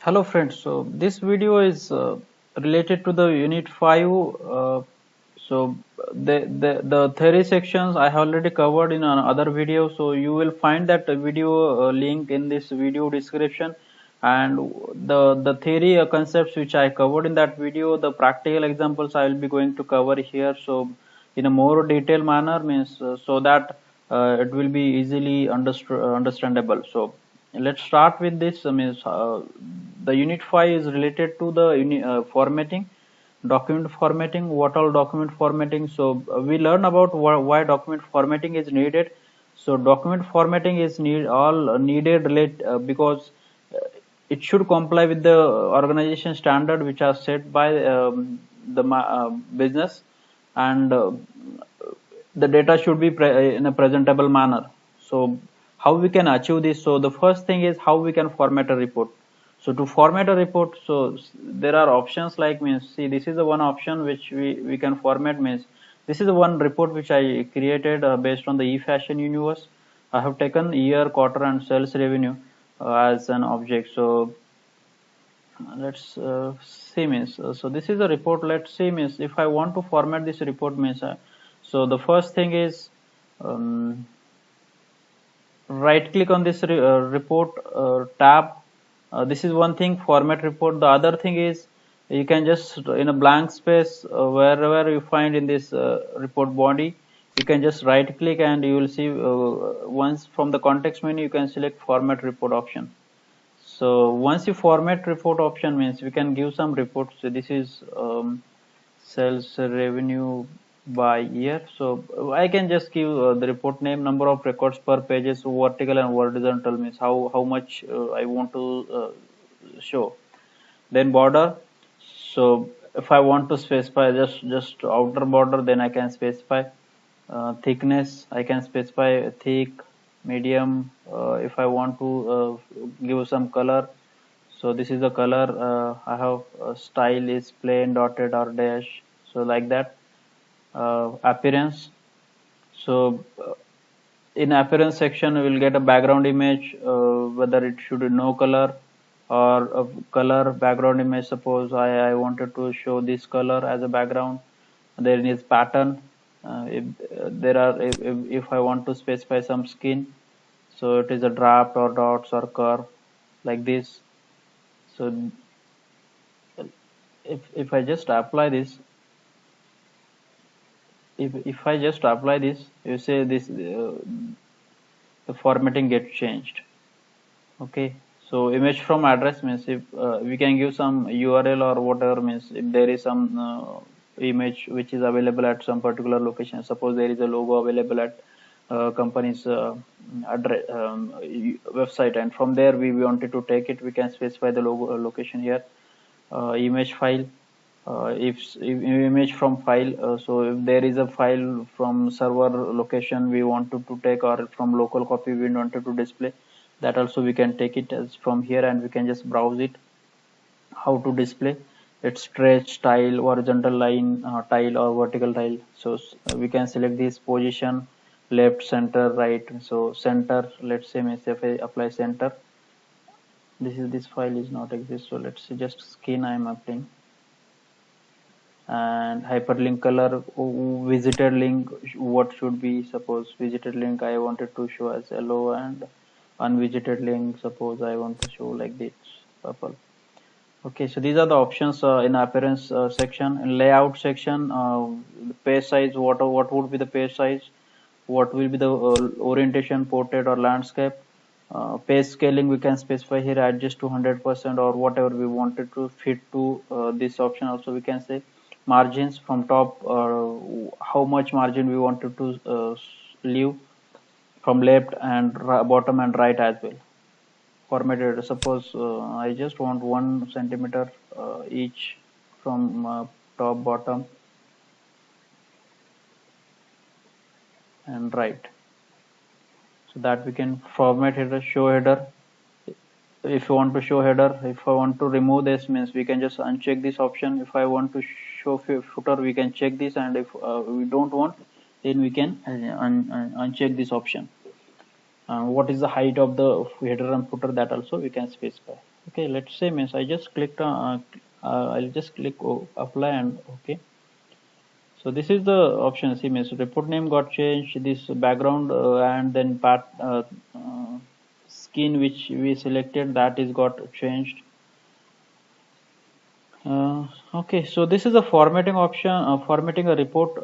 Hello friends, so this video is related to the unit 5. So the theory sections I have already covered in another video, so you will find that video link in this video description, and the theory concepts which I covered in that video, the practical examples I will be going to cover here, so in a more detailed manner, means so that it will be easily understandable. So let's start with this. The unit 5 is related to the formatting, document formatting. What all document formatting? So we learn about why document formatting is needed. So document formatting is needed because it should comply with the organization standard which are set by the business, and the data should be in a presentable manner. So how we can achieve this? So the first thing is how we can format a report. So to format a report, so there are options like, means, see, this is the one option which we can format. Means this is the one report which I created based on the e-fashion universe. I have taken year, quarter and sales revenue as an object. So let's see, means so this is a report. Let's see, means if I want to format this report, means so the first thing is, right click on this report tab. This is one thing, format report. The other thing is, you can just in a blank space wherever you find in this report body, you can just right click and you will see, once from the context menu you can select format report option. So once you format report option, means we can give some reports. So this is sales revenue by year. So I can just give the report name, number of records per pages, vertical and horizontal, means how much I want to show. Then border. So if I want to specify just outer border, then I can specify thickness. I can specify thick, medium. If I want to give some color, so this is the color. I have style is plain, dotted or dash, so like that. Appearance. So in appearance section we will get a background image, whether it should be no color or a color background image. Suppose I wanted to show this color as a background. There is pattern. If I want to specify some skin, so it is a draft or dots or curve, like this. So if I just apply this, if I just apply this, you say this, the formatting gets changed. Okay, so image from address, means if we can give some URL or whatever, means if there is some image which is available at some particular location. Suppose there is a logo available at company's address, website, and from there we wanted to take it, we can specify the logo location here. Image file. If image from file, so if there is a file from server location we wanted to take, or from local copy we wanted to display, that also we can take it as from here, and we can just browse it how to display its stretch, tile, horizontal line, tile or vertical tile. So we can select this position, left, center, right. So center, let's say, means if I apply center, this file is not exist, so let's say just skin I am applying. And hyperlink color, visited link, what should be? Suppose visited link I wanted to show as yellow, and unvisited link, suppose I want to show like this, purple. Okay, so these are the options in appearance section. In layout section, the page size, what would be the page size, what will be the orientation, portrait or landscape. Page scaling we can specify here, adjust to 100% or whatever we wanted to fit to this option. Also we can say margins from top, how much margin we wanted to leave from left and bottom and right as well. Formatted, suppose I just want 1 centimeter each from top, bottom and right, so that we can format header, show header. If you want to show header, if I want to remove this, means we can just uncheck this option. If I want to show footer, we can check this, and if we don't want, then we can uncheck this option. What is the height of the header and footer, that also we can specify. Okay, let's say means I just clicked on I'll just click apply and okay. So this is the option. See, means report name got changed, this background and then skin which we selected, that is got changed. Okay, so this is a formatting option, formatting a report.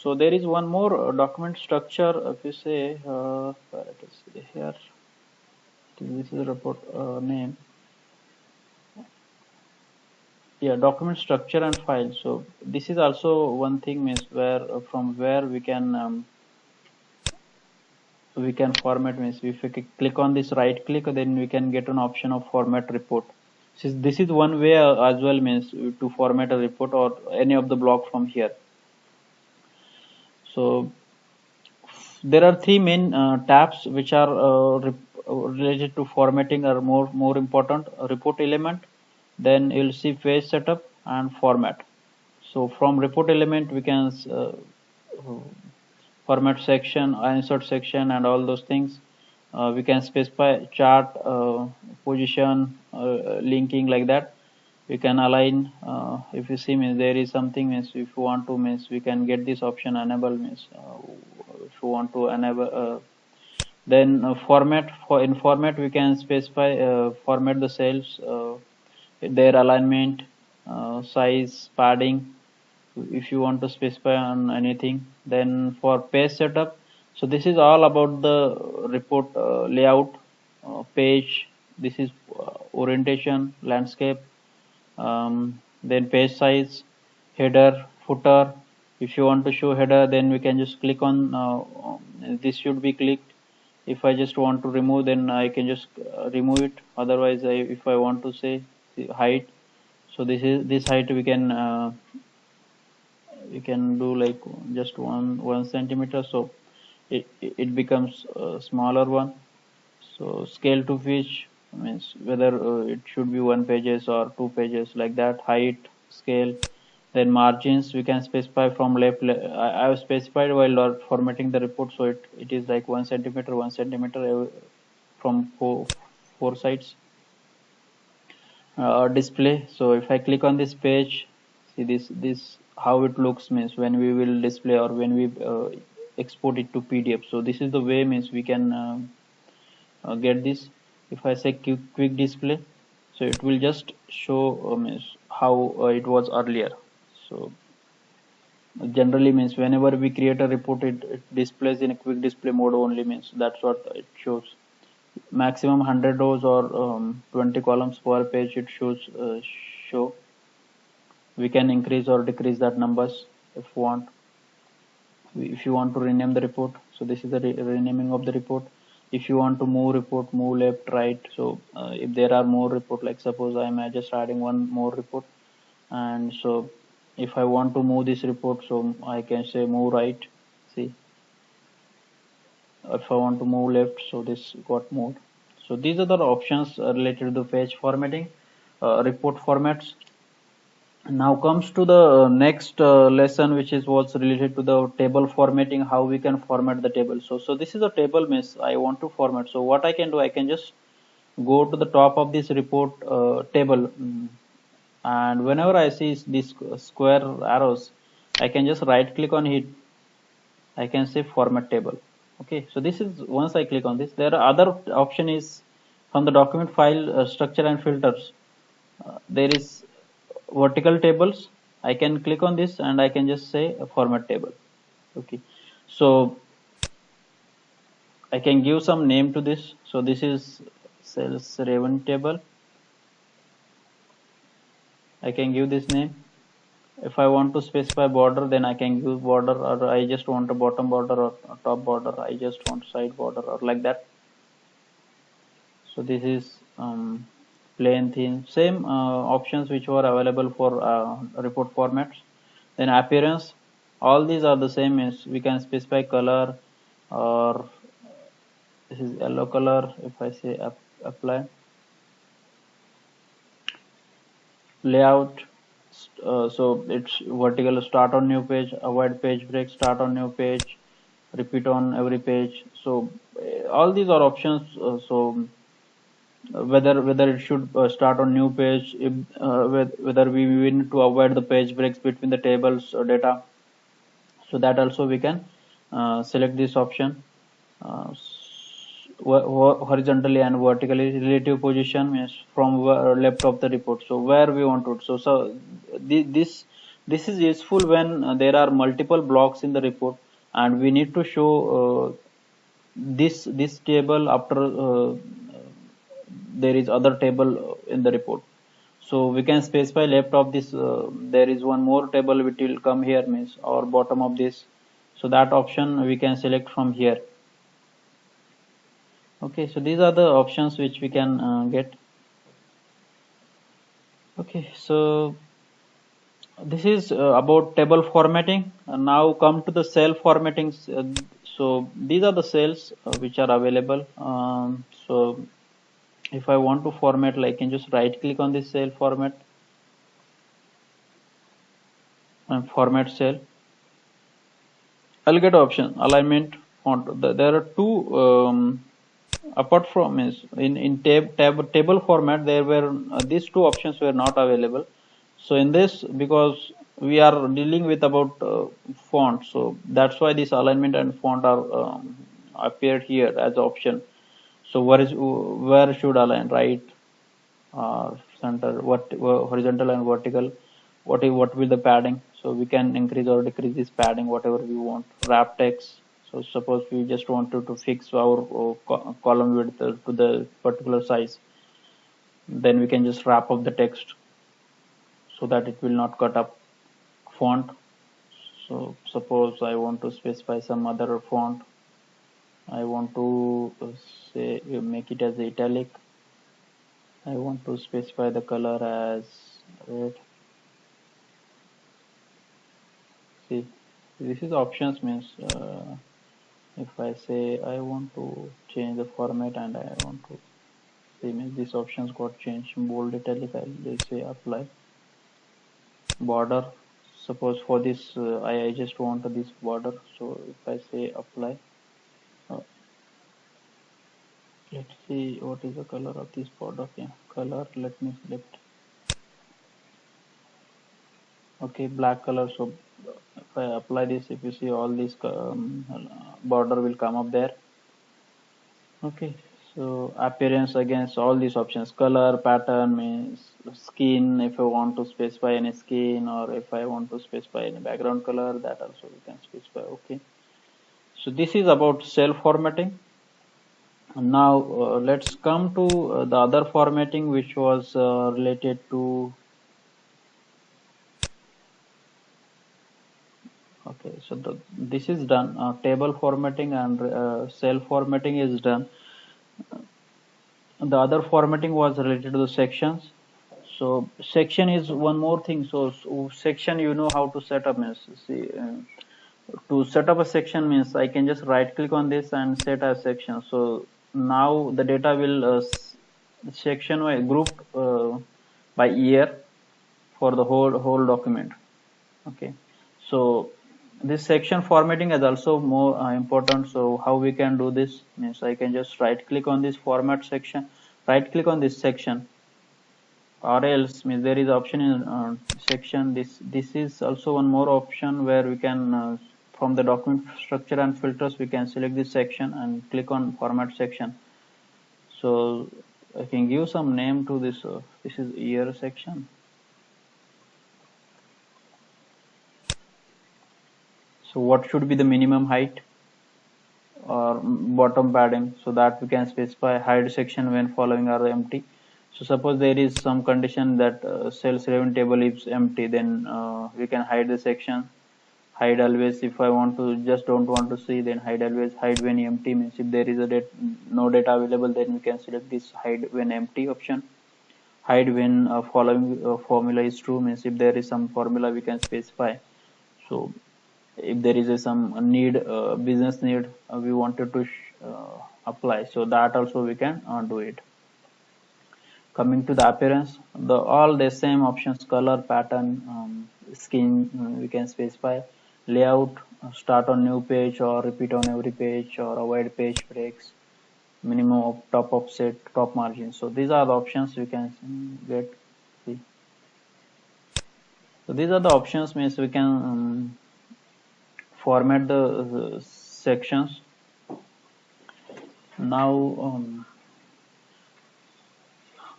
So there is one more document structure. If you say where it is here, this is a report name. Yeah, document structure and file. So this is also one thing, means where from where we can format, means if we click on this right click, then we can get an option of format report. This is one way as well, means to format a report or any of the block from here. So there are three main tabs which are related to formatting are more important. Report element, then you'll see page setup and format. So from report element we can format section, insert section and all those things. We can specify chart, position, linking, like that. We can align. If you see, means there is something, means if you want to, means we can get this option enable, means if you want to enable. Then format, in format we can specify format the cells, their alignment, size, padding, if you want to specify on anything. Then for page setup, so this is all about the report layout, page, this is orientation, landscape, then page size, header, footer. If you want to show header, then we can just click on this should be clicked. If I just want to remove, then I can just remove it. Otherwise, if I want to say height, so this height we can do like just one centimeter, so it becomes a smaller one. So scale to pitch means whether it should be 1 pages or 2 pages, like that. Height, scale. Then margins we can specify from I have specified while formatting the report, so it is like 1 centimeter, 1 centimeter from four sides. Display, so if I click on this page, see this how it looks, means when we will display or when we export it to PDF. So this is the way, means we can get this. If I say quick display, so it will just show means how it was earlier. So generally, means whenever we create a report, it displays in a quick display mode only, means that's what it shows. Maximum 100 rows or 20 columns per page it show. We can increase or decrease that numbers if we want. If you want to rename the report, so this is the renaming of the report. If you want to move report, move left, right. So if there are more report, like suppose I am just adding one more report, and so if I want to move this report, so I can say move right. See, if I want to move left, so this got moved. So these are the options related to page formatting, report formats. Now comes to the next lesson, which is was related to the table formatting, how we can format the table. So this is a table, miss, I want to format. So what I can do, I can just go to the top of this report table, and whenever I see these square arrows, I can just right click on it. I can say format table. Okay, so this is, once I click on this, there are other option is from the document file structure and filters. There is vertical tables. I can click on this and I can just say a format table. Okay, so I can give some name to this. So this is sales revenue table. I can give this name. If I want to specify border, then I can use border, or I just want a bottom border or a top border. I just want side border or like that. So this is plain theme, same options which were available for report formats. Then appearance, all these are the same, is we can specify color, or this is yellow color. If I say apply, layout, so it's vertical, start on new page, avoid page break, start on new page, repeat on every page. So all these are options. So whether it should start on new page, if, whether we need to avoid the page breaks between the tables or data. So that also we can select this option. uh, Horizontally and vertically. Relative position means from left of the report, so where we want to. This is useful when there are multiple blocks in the report and we need to show this table after there is other table in the report. So we can specify left of this, there is one more table which will come here, means or bottom of this. So that option we can select from here. Okay, so these are the options which we can get. Okay, so this is about table formatting. Now come to the cell formatting. So these are the cells which are available. So if I want to format, I can just right click on this cell format and format cell. I'll get option alignment font. There are two apart from is in table format. There were these two options were not available. So in this, because we are dealing with about font, so that's why this alignment and font are appeared here as option. So where should align, right, center, what horizontal and vertical, what will the padding. So we can increase or decrease this padding whatever we want. Wrap text. So suppose we just wanted to fix our column width to the particular size, then we can just wrap up the text so that it will not cut up. Font. So suppose I want to specify some other font. I want to say make it as italic. I want to specify the color as red. See, this is options, means if I say I want to change the format and I want to see, means these options got changed. Bold, italic, I'll say apply. Border. Suppose for this I just want this border. So if I say apply, uh, let's see what is the color of this border. Yeah, color. Let me select. Okay, black color. So if I apply this, if you see all this border will come up there. Okay, so appearance against all these options. Color, pattern, means skin, if I want to specify any skin, or if I want to specify any background color, that also we can specify. Okay, so this is about cell formatting. Now let's come to the other formatting which was related to. Okay, so this is done. Table formatting and cell formatting is done. The other formatting was related to the sections. So section is one more thing. So section, you know how to set up, means see, to set up a section means I can just right click on this and set a section. So now the data will section by grouped by year for the whole document. Okay, so this section formatting is also more important. So how we can do this, means I can just right click on this format section, right click on this section, or else, means there is option in section. This is also one more option where we can from the document structure and filters we can select this section and click on format section. So I can give some name to this. This is year section. So what should be the minimum height or bottom padding, so that we can specify hide section when following are empty. So suppose there is some condition that cells 11 table is empty, then we can hide the section. Hide always. If I want to just don't want to see, then hide always. Hide when empty, means if there is no data available, then we can select this hide when empty option. Hide when following formula is true, means if there is some formula we can specify. So if there is some need, business need, we wanted to apply, so that also we can do it. Coming to the appearance, all the same options: color, pattern, skin, we can specify. Layout, start on new page or repeat on every page or avoid page breaks. minimum of top offset, top margin. So these are the options you can get. See. So these are the options means we can format the sections. Now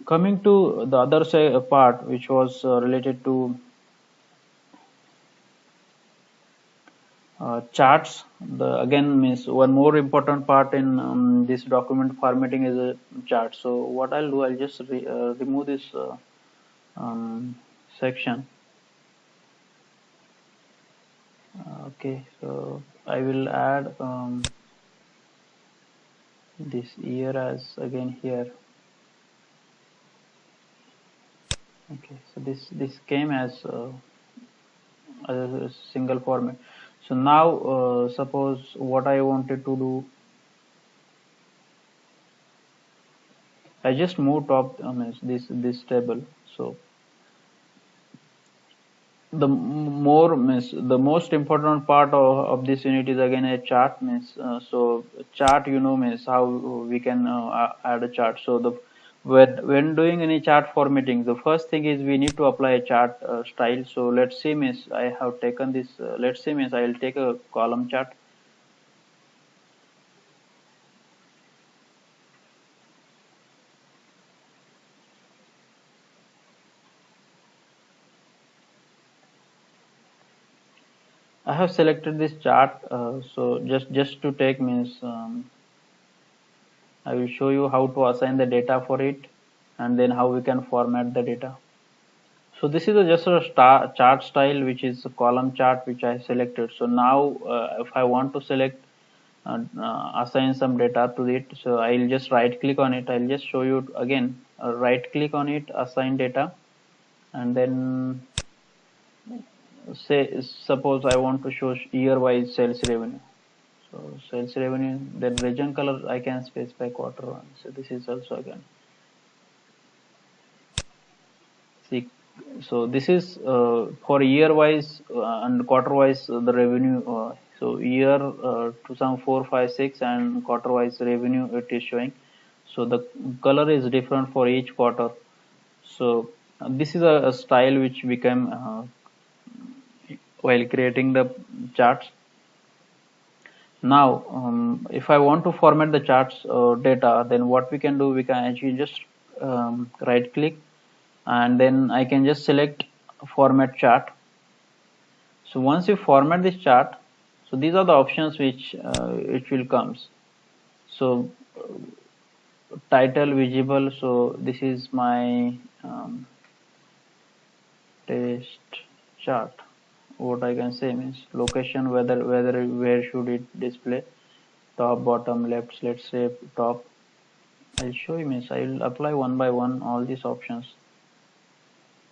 coming to the other part which was related to charts. The again means one more important part in this document formatting is a chart. So what I'll do, I'll just remove this section. Okay, so I will add this year as again here. Okay, so this came as a single format. So now suppose what I wanted to do, I just moved top this table. So the most important part of this unit is again a chart means so chart means how we can add a chart. So the when doing any chart formatting, the first thing is we need to apply a chart style. So let's see means I have taken this let's see means I will take a column chart. I have selected this chart. So just to take means I will show you how to assign the data for it and then how we can format the data. So this is just a chart style which is a column chart which I selected. So now if I want to select assign some data to it, so I'll just right click on it. I'll just show you again, right click on it, assign data, and then say suppose I want to show year wise sales revenue. So sales revenue, then region color I can specify quarter one. So this is also again. See, so this is for year wise and quarter wise the revenue. So year 2004, 5, 6 and quarter wise revenue it is showing. So the color is different for each quarter. So this is a style which became while creating the charts. Now, if I want to format the charts data, then what we can do, we can actually just right click and then I can just select format chart. So once you format this chart, so these are the options which it will comes. So title visible. So this is my test chart. What I can say means location, where should it display, top, bottom, left. Let's say top. I'll show you means I will apply one by one all these options.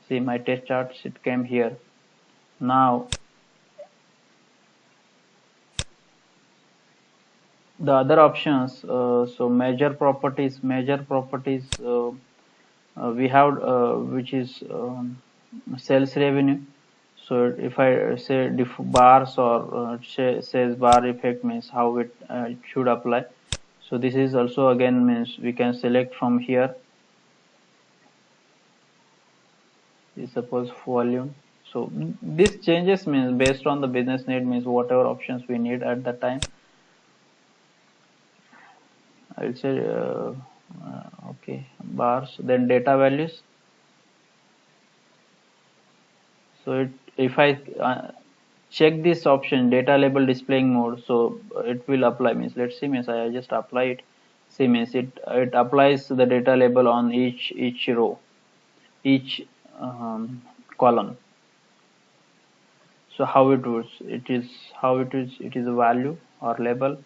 See my test charts, it came here. Now the other options, so major properties we have which is sales revenue. So if I say bars or says bar effect means how it should apply. So this is also again means we can select from here. Suppose volume. So this changes means based on the business need means whatever options we need at that time. I will say okay bars, then data values. So if I check this option data label displaying mode, so it will apply means let's see means I just apply it. See means it applies the data label on each row, each column. So how it works, it is a value or label,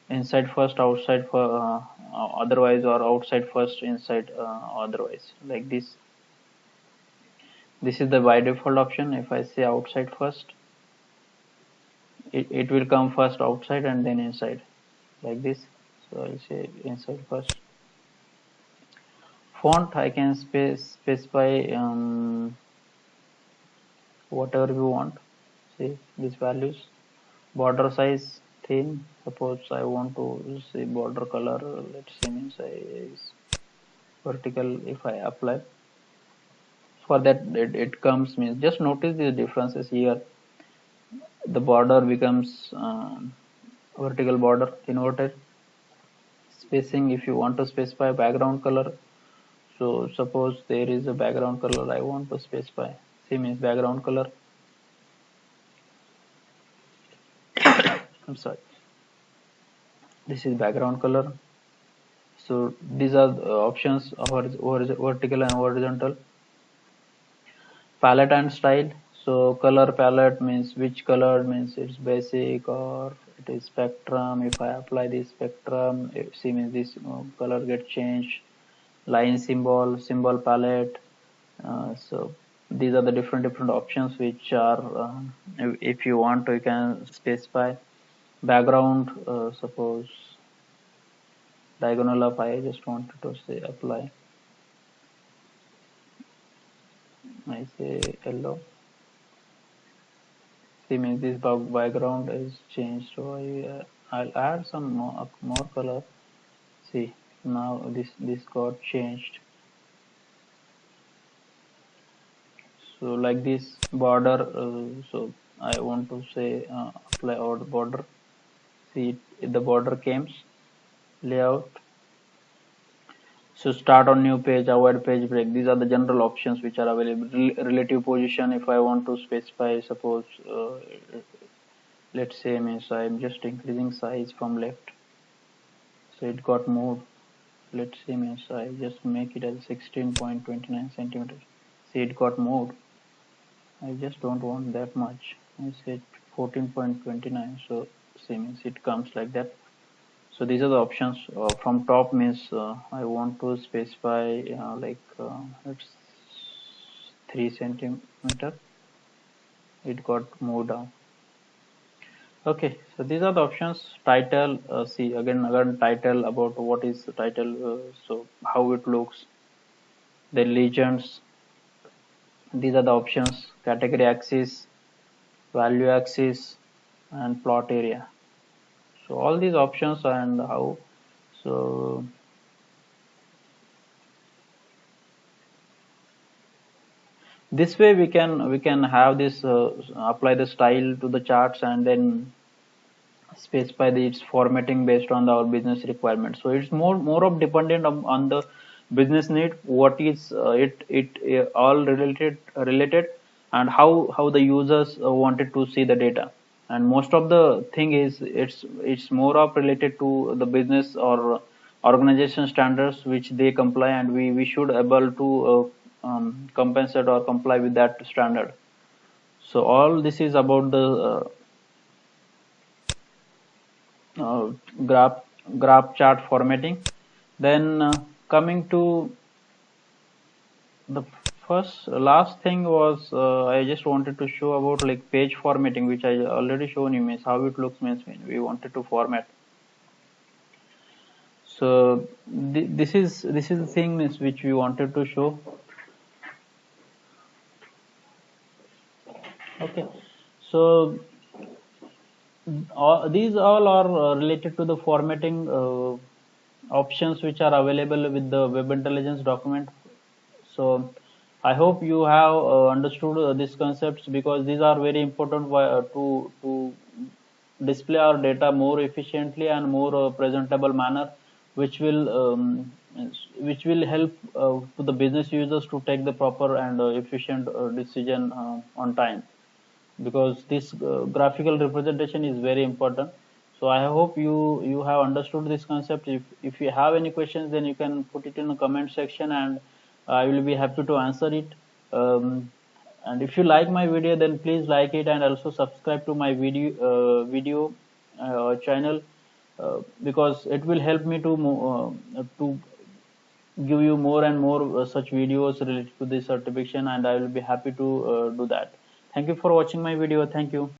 inside first, outside for otherwise, or outside first, inside otherwise, like this. This is the by default option. If I say outside first, it will come first outside and then inside, like this. So I'll say inside first. Font I can specify whatever you want. See these values. Border size thin. Suppose I want to see border color, let's see means I is vertical. If I apply, for that it comes means, just notice the differences here. The border becomes vertical border, inverted spacing. If you want to specify background color, so suppose there is a background color I want to specify. See means background color. I'm sorry. This is background color. So these are the options of vertical and horizontal. Palette and style. So color palette means which color means it's basic or it is spectrum. If I apply this spectrum, see means this color get changed. Line symbol palette. So these are the different options which are if you want to, you can specify. Background, suppose diagonal of, I just wanted to say apply, I say yellow. See means this background is changed, so I'll add some more color. See now this got changed. So like this border, so I want to say apply our border. See the border came. Layout. So start on new page, avoid page break. These are the general options which are available. Relative position, if I want to specify, suppose let's say means I'm just increasing size from left, so it got moved. Let's say means I just make it as 16.29 centimeters. See it got moved. I just don't want that much. I said 14.29. So see means it comes like that. So these are the options. From top means I want to specify like it's 3 centimeter. It got moved down. Okay, so these are the options. Title, see again title, about what is the title, so how it looks. The legends, these are the options. Category axis, value axis, and plot area. So all these options and how. So this way we can have this apply the style to the charts and then specify its formatting based on our business requirements. So it's more of dependent on the business need, what is it all related, and how the users wanted to see the data. And most of the thing is it's more of related to the business or organization standards which they comply, and we should able to compensate or comply with that standard. So all this is about the uh, graph chart formatting. Then coming to the last thing was I just wanted to show about like page formatting, which I already shown you, means how it looks means when we wanted to format. So this is the thing means which we wanted to show. Okay, so these all are related to the formatting options which are available with the Web Intelligence document. So I hope you have understood these concepts, because these are very important to display our data more efficiently and more presentable manner, which will help to the business users to take the proper and efficient decision on time, because this graphical representation is very important. So I hope you have understood this concept. If you have any questions, then you can put it in the comment section, and I will be happy to answer it. And if you like my video, then please like it, and also subscribe to my video channel, because it will help me to give you more and more such videos related to this certification, and I will be happy to do that. Thank you for watching my video. Thank you.